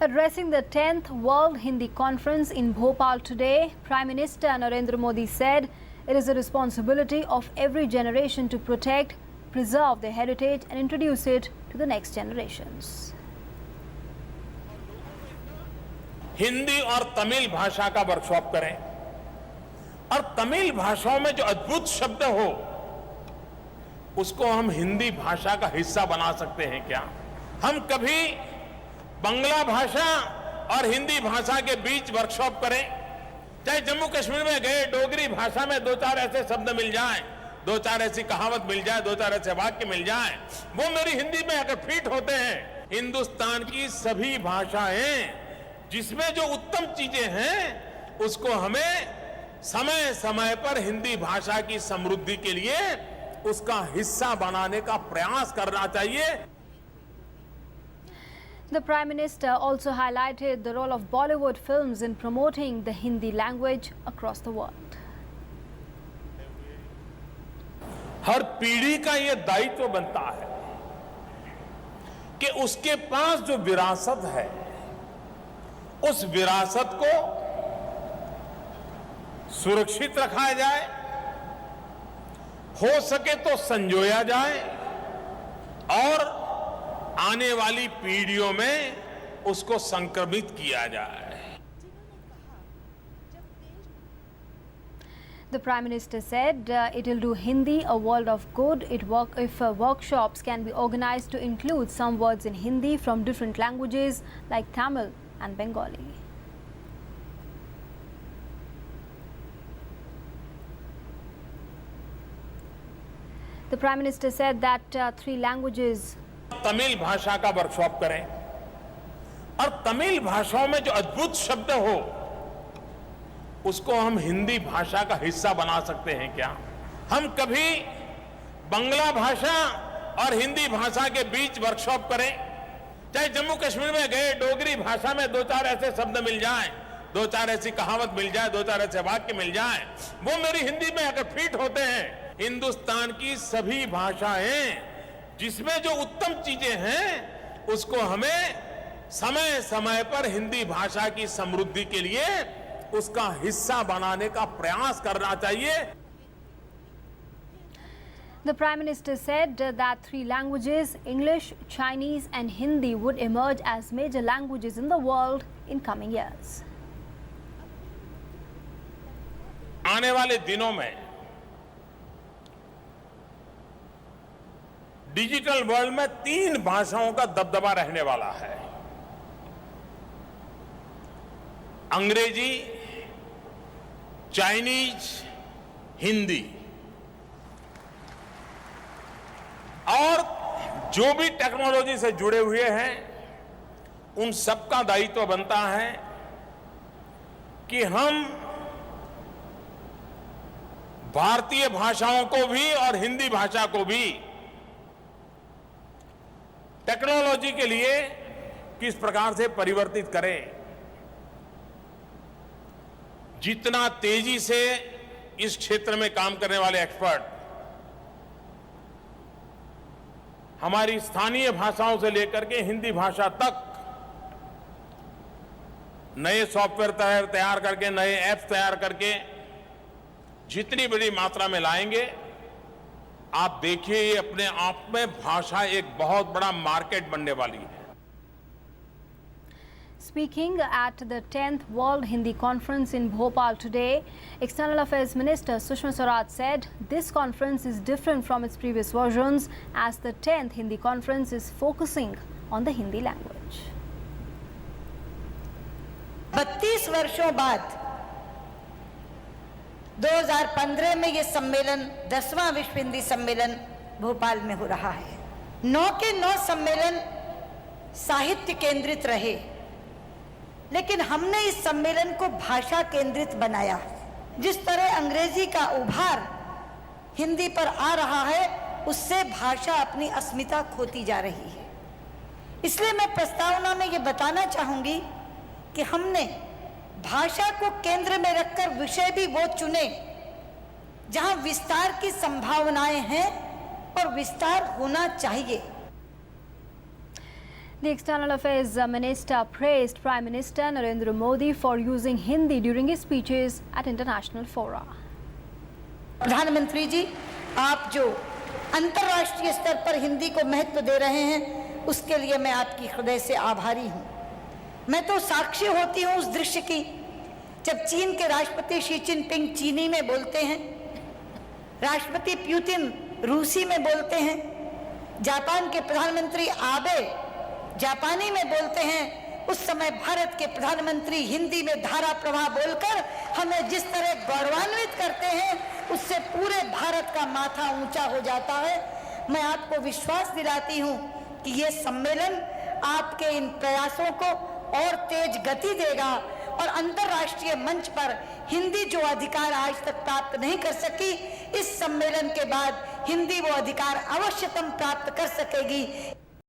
Addressing the 10th World Hindi Conference in Bhopal today, Prime Minister Narendra Modi said it is the responsibility of every generation to protect, preserve their heritage and introduce it to the next generations. Hindi और तमिल भाषा का workshop करें और तमिल भाषाओं में जो अद्भुत शब्द हो उसको हम हिंदी भाषा का हिस्सा बना सकते हैं क्या? हम कभी बांग्ला भाषा और हिंदी भाषा के बीच वर्कशॉप करें, चाहे जम्मू कश्मीर में गए डोगरी भाषा में दो चार ऐसे शब्द मिल जाएं, दो चार ऐसी कहावत मिल जाए, दो चार ऐसे वाक्य मिल जाएं, वो मेरी हिंदी में अगर फिट होते हैं। हिंदुस्तान की सभी भाषाएं जिसमें जो उत्तम चीजें हैं उसको हमें समय समय पर हिंदी भाषा की समृद्धि के लिए उसका हिस्सा बनाने का प्रयास करना चाहिए। The Prime Minister also highlighted the role of Bollywood films in promoting the Hindi language across the world. हर पीढ़ी का ये दायित्व बनता है कि उसके पास जो विरासत है उस विरासत को सुरक्षित रखा जाए, हो सके तो संजोया जाए और आने वाली पीढ़ियों में उसको संक्रमित किया जाए। The Prime Minister said it will do Hindi a world of good if workshops can be organized to include some words in Hindi from different languages like Tamil and Bengali. The Prime Minister said that 3 languages. Tamil भाषा का workshop करें और तमिल भाषाओं में जो अद्भुत शब्द हो उसको हम हिंदी भाषा का हिस्सा बना सकते हैं क्या? हम कभी बांग्ला भाषा और हिंदी भाषा के बीच वर्कशॉप करें, चाहे जम्मू कश्मीर में गए डोगरी भाषा में दो चार ऐसे शब्द मिल जाएं, दो चार ऐसी कहावत मिल जाए, दो चार ऐसे वाक्य मिल जाएं, वो मेरी हिंदी में अगर फिट होते हैं। हिंदुस्तान की सभी भाषाएं जिसमें जो उत्तम चीजें हैं उसको हमें समय समय पर हिंदी भाषा की समृद्धि के लिए उसका हिस्सा बनाने का प्रयास करना चाहिए। The Prime Minister said that 3 languages, English, Chinese and Hindi, would emerge as major languages in the world in coming years. आने वाले दिनों में डिजिटल वर्ल्ड में 3 भाषाओं का दबदबा रहने वाला है। अंग्रेजी, चाइनीज, हिंदी और जो भी टेक्नोलॉजी से जुड़े हुए हैं उन सबका दायित्व बनता है कि हम भारतीय भाषाओं को भी और हिंदी भाषा को भी टेक्नोलॉजी के लिए किस प्रकार से परिवर्तित करें। जितना तेजी से इस क्षेत्र में काम करने वाले एक्सपर्ट हमारी स्थानीय भाषाओं से लेकर के हिंदी भाषा तक नए सॉफ्टवेयर तैयार करके, नए ऐप्स तैयार करके जितनी बड़ी मात्रा में लाएंगे, आप देखिए ये अपने आप में भाषा एक बहुत बड़ा मार्केट बनने वाली है। Speaking at the 10th World Hindi Conference in Bhopal today, External Affairs Minister Sushma Swaraj said this conference is different from its previous versions as the 10th Hindi Conference is focusing on the Hindi language. 32 वर्षों बाद 2015 में ये सम्मेलन 10वां विश्व हिंदी सम्मेलन भोपाल में हो रहा है। 9 के 9 सम्मेलन साहित्य केंद्रित रहे, लेकिन हमने इस सम्मेलन को भाषा केंद्रित बनाया। जिस तरह अंग्रेजी का उभार हिंदी पर आ रहा है उससे भाषा अपनी अस्मिता खोती जा रही है। इसलिए मैं प्रस्तावना में ये बताना चाहूंगी कि हमने भाषा को केंद्र में रखकर विषय भी वो चुने जहां विस्तार की संभावनाएं हैं और विस्तार होना चाहिए। The External Affairs Minister praised Prime Minister Narendra Modi for using Hindi during his speeches at international fora. प्रधानमंत्री जी, आप जो अंतर्राष्ट्रीय स्तर पर हिंदी को महत्व दे रहे हैं, उसके लिए मैं आपकी हृदय से आभारी हूं। मैं तो साक्षी होती हूं उस दृश्य की, जब चीन के राष्ट्रपति शी जिनपिंग चीनी में बोलते हैं, राष्ट्रपति पुतिन रूसी में बोलते हैं, जापान के प्रधानमंत्री आबे जापानी में बोलते हैं। उस समय भारत के प्रधानमंत्री हिंदी में धारा प्रवाह बोलकर हमें जिस तरह गौरवान्वित करते हैं, उससे पूरे भारत का माथा ऊंचा हो जाता है। मैं आपको विश्वास दिलाती हूं कि ये सम्मेलन आपके इन प्रयासों को और तेज गति देगा और अंतर्राष्ट्रीय मंच पर हिंदी जो अधिकार आज तक प्राप्त नहीं कर सकी, इस सम्मेलन के बाद हिंदी वो अधिकार अवश्यतम प्राप्त कर सकेगी।